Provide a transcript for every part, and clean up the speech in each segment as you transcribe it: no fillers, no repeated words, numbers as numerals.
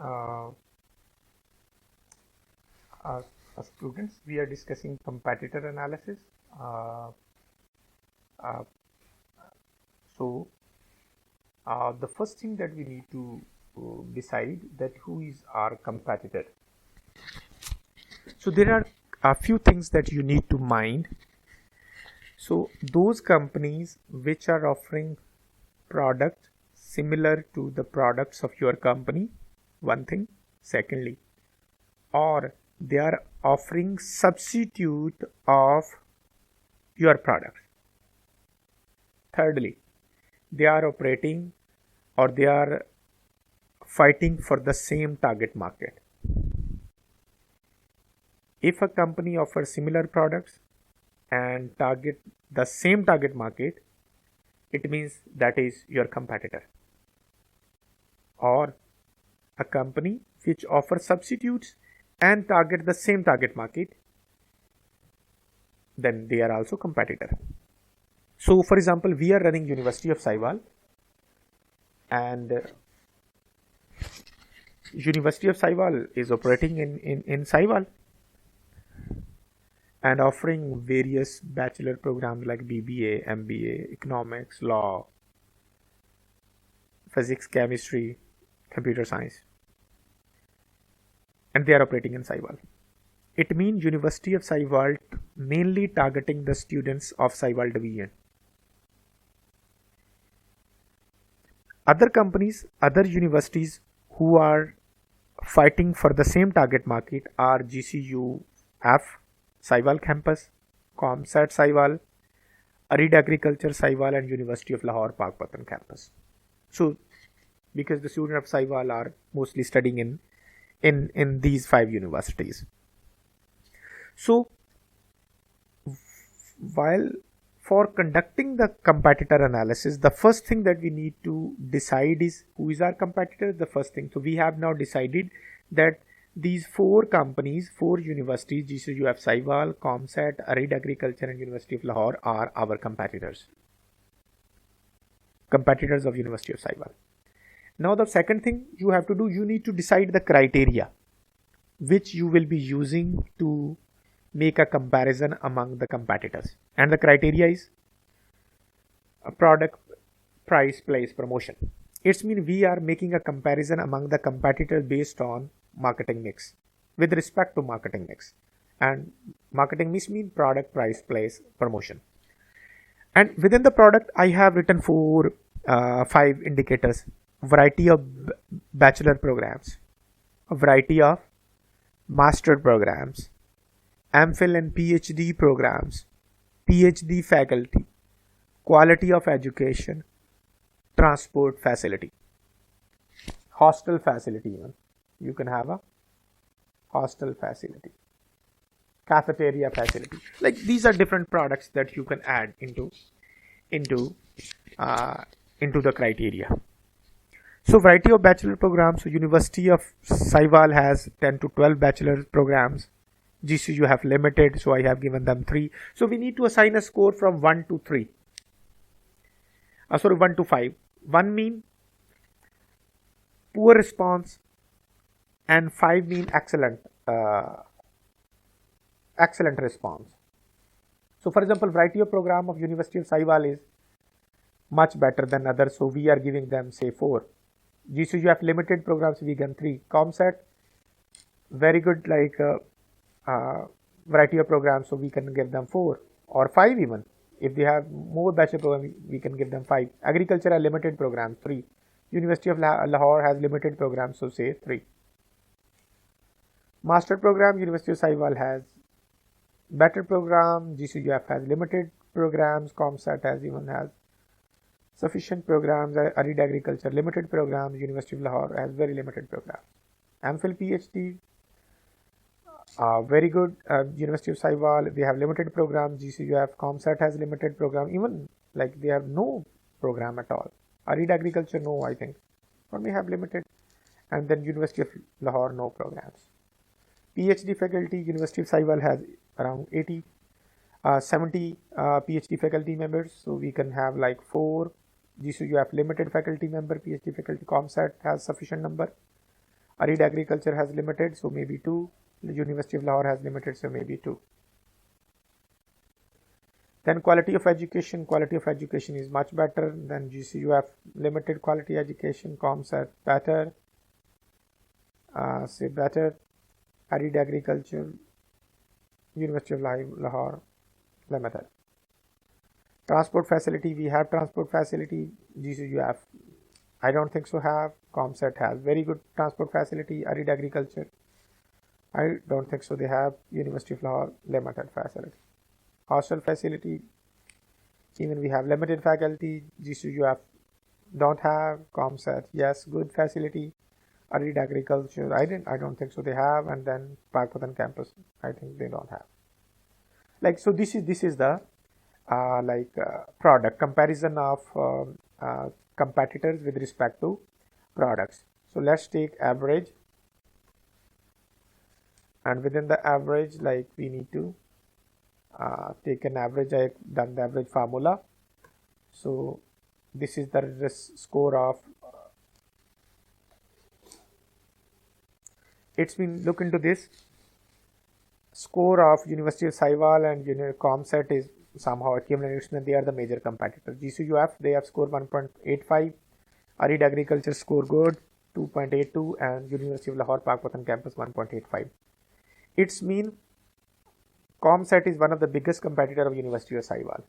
uh, uh, students, we are discussing competitor analysis. Uh, uh, so, the first thing that we need to decide that who is our competitor. So there are a few things that you need to mind. So those companies which are offering products similar to the products of your company, one thing. Secondly, or they are offering substitute of your products. Thirdly, they are operating or they are fighting for the same target market. If a company offers similar products and target the same target market, it means that is your competitor. Or a company which offers substitutes and target the same target market, then they are also competitor. So for example, we are running University of Saival, and University of Saival is operating in Saival and offering various bachelor programs like BBA, MBA, economics, law, physics, chemistry, computer science, and they are operating in Saival. It means University of Saival mainly targeting the students of Saival division. Other companies, other universities who are fighting for the same target market are GCUF Saival campus, ComSat Saival, Arid Agriculture Saival, and University of Lahore Pakpatan campus. So because the students of Saival are mostly studying in these 5 universities. So while for conducting the competitor analysis, the first thing that we need to decide is who is our competitor. The first thing, so we have now decided that these 4 companies, 4 universities, GCUF Saival, ComSat, Arid Agriculture, and University of Lahore are our competitors of University of Saival. Now the second thing you have to do, you need to decide the criteria which you will be using to make a comparison among the competitors. And the criteria is a product, price, place, promotion. It means we are making a comparison among the competitors based on marketing mix, with respect to marketing mix. And marketing mix means product, price, place, promotion. And within the product, I have written 5 indicators: variety of bachelor programs, a variety of master programs, MPhil and PhD programs, PhD faculty, quality of education, transport facility, hostel facility even. You can have a hostel facility, cafeteria facility. Like these are different products that you can add into the criteria. So variety of bachelor programs. So University of Saival has 10 to 12 bachelor programs. GCU have limited, so I have given them 3. So we need to assign a score from 1 to 3. 1 to 5. 1 mean poor response and 5 mean excellent response. So for example, variety of program of University of Saival is much better than others, so we are giving them say 4. GCU have limited programs, we give 3. ComSat, very good, like variety of programs, so we can give them 4 or 5 even. If they have more bachelor programs, we can give them 5. Agriculture are limited programs, 3. University of Lahore has limited programs, so say 3. Master program, University of Saival has better program, GCUF has limited programs, ComSat has sufficient programs, Arid Agriculture limited programs, University of Lahore has very limited programs. MPhil PhD, very good. University of Saival, they have limited programs. GCUF, ComSat has limited program. Even like they have no program at all. Arid Agriculture, no, I think. Or may have limited. And then University of Lahore, no programs. PhD faculty, University of Saival has around 70 PhD faculty members. So we can have like 4. GCUF limited faculty member, PhD faculty. ComSat has sufficient number. Arid Agriculture has limited, so maybe 2. The University of Lahore has limited, so maybe 2. Then quality of education is much better than GCUF. Limited quality education, ComSat better, say better. Arid Agriculture, University of Lahore limited. Transport facility, we have transport facility. GCUF, I don't think so have. ComSat has very good transport facility. Arid Agriculture, I don't think so they have. University of Lahore limited facility. Hostel facility, even we have limited faculty. GCUF don't have. ComSat, yes, good facility. Arid Agriculture, I don't think so they have. And then Pakpatan campus, I think they don't have. Like, so this is the product comparison of competitors with respect to products. So let's take average, and within the average, like, we need to take an average. I've done the average formula. So this is the score of it's been look into this score of University of Sahiwal and ComSat is somehow equivalent. They are the major competitors. GCUF, they have scored 1.85. Arid Agriculture score good 2.82, and University of Lahore Pakpatan campus 1.85. It's mean ComSat is one of the biggest competitor of University of Sahiwal,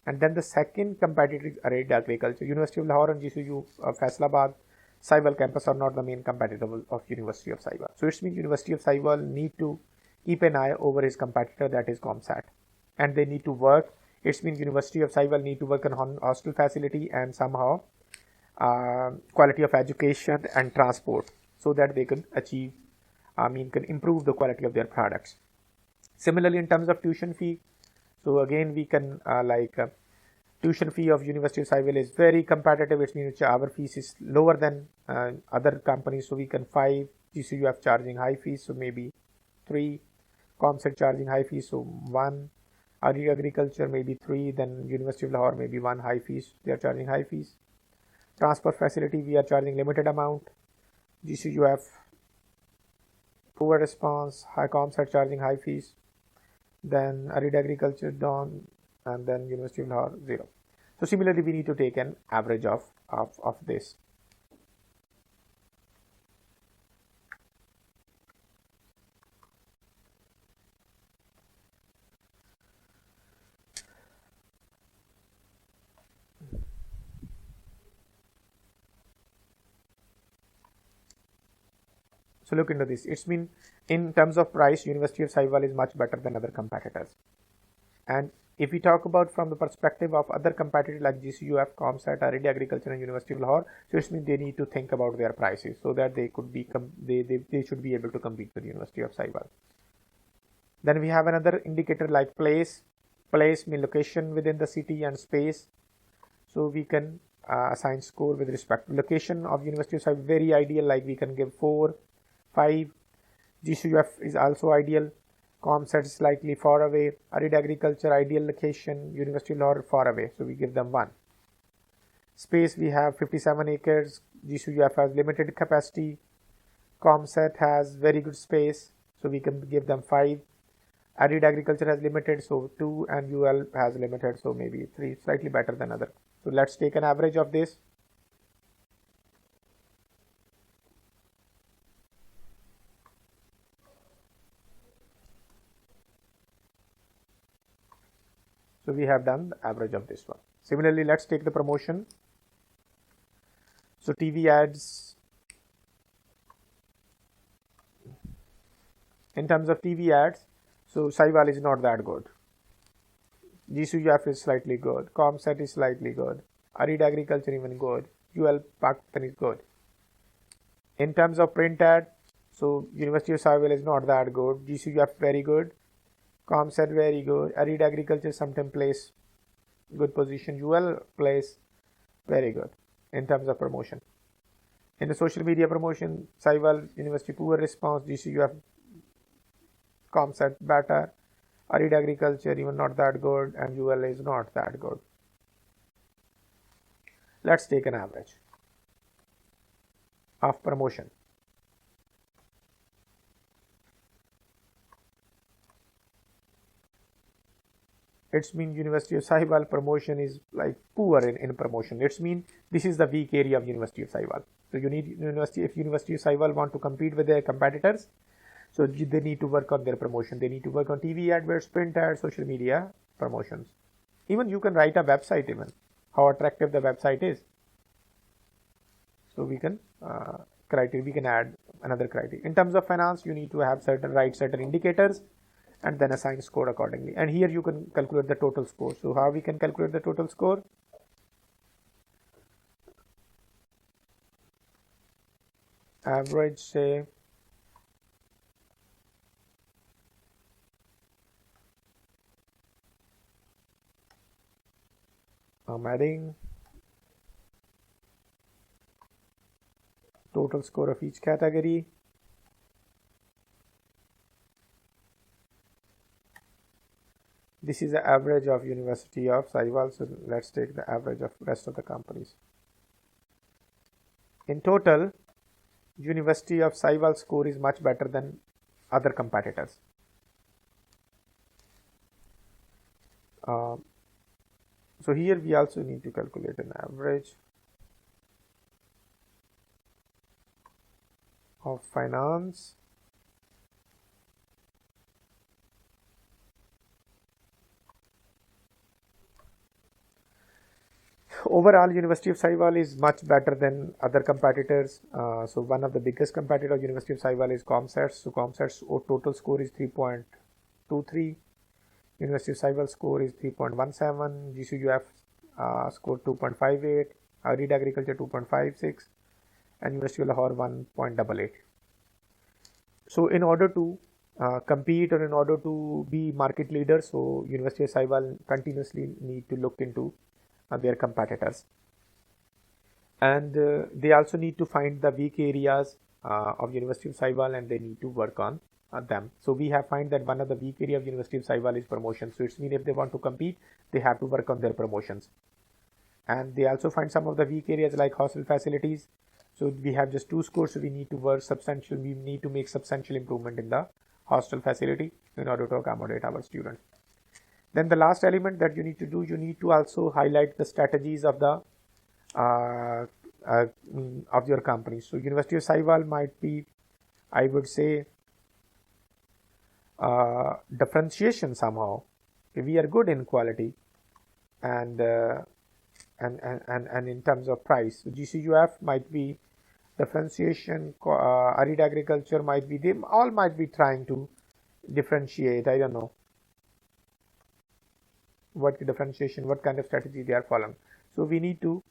and then the second competitor is Arid Agriculture. University of Lahore and GCU Faisalabad Sahiwal campus are not the main competitor of University of Sahiwal. So it means University of Sahiwal need to keep an eye over his competitor, that is ComSat, and they need to work. It means University of Sahiwal need to work on hostel facility and somehow quality of education and transport, so that they can achieve, can improve the quality of their products. Similarly, in terms of tuition fee, so again we can tuition fee of University of Sahiwal is very competitive. It means our fees is lower than other companies, so we can 5. GCUF charging high fees, so maybe 3. ComSat charging high fees, so 1. Arid Agriculture maybe 3. Then University of Lahore maybe 1 high fees. They are charging high fees. Transport facility, we are charging limited amount. GCUF poor response. ComSat charging high fees. Then Arid Agriculture down, and then University of Lahore 0. So similarly, we need to take an average of this. So look into this. It's mean in terms of price, University of Sahiwal is much better than other competitors. And if we talk about from the perspective of other competitors like GCUF, ComSat, Arid Agriculture, and University of Lahore, so it means they need to think about their prices so that they could be they should be able to compete with the University of Sahiwal. Then we have another indicator like place. Place means location within the city, and space. So we can assign score with respect to location of University of Sahiwal. Very ideal, like we can give 4, 5. GCUF is also ideal. ComSat is slightly far away. Arid Agriculture ideal location. University of Lahore far away, so we give them 1. Space, we have 57 acres. GCUF has limited capacity. ComSat has very good space, so we can give them 5. Arid Agriculture has limited, so 2, and UL has limited, so maybe 3, slightly better than other. So let's take an average of this. So we have done the average of this one. Similarly, let's take the promotion. So TV ads. In terms of TV ads, so Sahiwal is not that good. GCUF is slightly good. ComSat is slightly good. Arid Agriculture even good. UL Pakistan is good. In terms of print ad, so University of Sahiwal is not that good. GCUF very good. ComSat very good. Arid Agriculture sometimes place good position. UL place very good in terms of promotion. In the social media promotion, Sahiwal University poor response. GCUF, ComSat better. Arid Agriculture even not that good, and UL is not that good. Let's take an average of promotion. It's mean University of Sahiwal promotion is like poor in promotion. It's mean this is the weak area of University of Sahiwal. So you need if University of Sahiwal want to compete with their competitors, so they need to work on their promotion. They need to work on TV adverts, print ads, social media promotions. Even you can write a website, even how attractive the website is. So we can criteria, we can add another criteria. In terms of finance, you need to have write certain indicators and then assign score accordingly. And here you can calculate the total score. So how we can calculate the total score? Average, say, I'm adding total score of each category. This is the average of University of Sahiwal. So let's take the average of rest of the companies. In total, University of Sahiwal score is much better than other competitors. So here we also need to calculate an average of finance overall. University of Sahiwal is much better than other competitors. So one of the biggest competitor of University of Sahiwal is ComStats. So ComStats total score is 3.23. University of Sahiwal score is 3.17. GCUF score 2.58. Agreed Agriculture 2.56. And University of Lahore 1.88. So in order to compete or in order to be market leader, so University of Sahiwal continuously need to look into their competitors, and they also need to find the weak areas of University of Sahiwal and they need to work on them. So we have find that one of the weak area of University of Sahiwal is promotion. So it's mean if they want to compete, they have to work on their promotions. And they also find some of the weak areas like hostel facilities. So we have just 2 scores, so we need to work substantial. We need to make substantial improvement in the hostel facility in order to accommodate our students. Then the last element that you need to do, you need to also highlight the strategies of the of your company. So University of Sahiwal might be, I would say, differentiation somehow. We are good in quality and in terms of price. So GCUF might be differentiation. Arid Agriculture might be, they all might be trying to differentiate. I don't know what the differentiation, what kind of strategy they are following. So we need to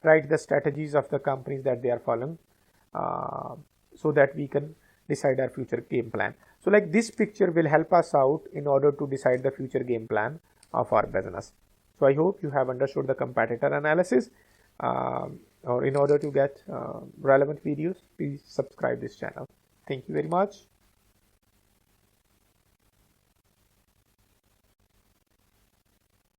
write the strategies of the companies that they are following so that we can decide our future game plan. So like this picture will help us out in order to decide the future game plan of our business. So I hope you have understood the competitor analysis. Or in order to get relevant videos, please subscribe this channel. Thank you very much.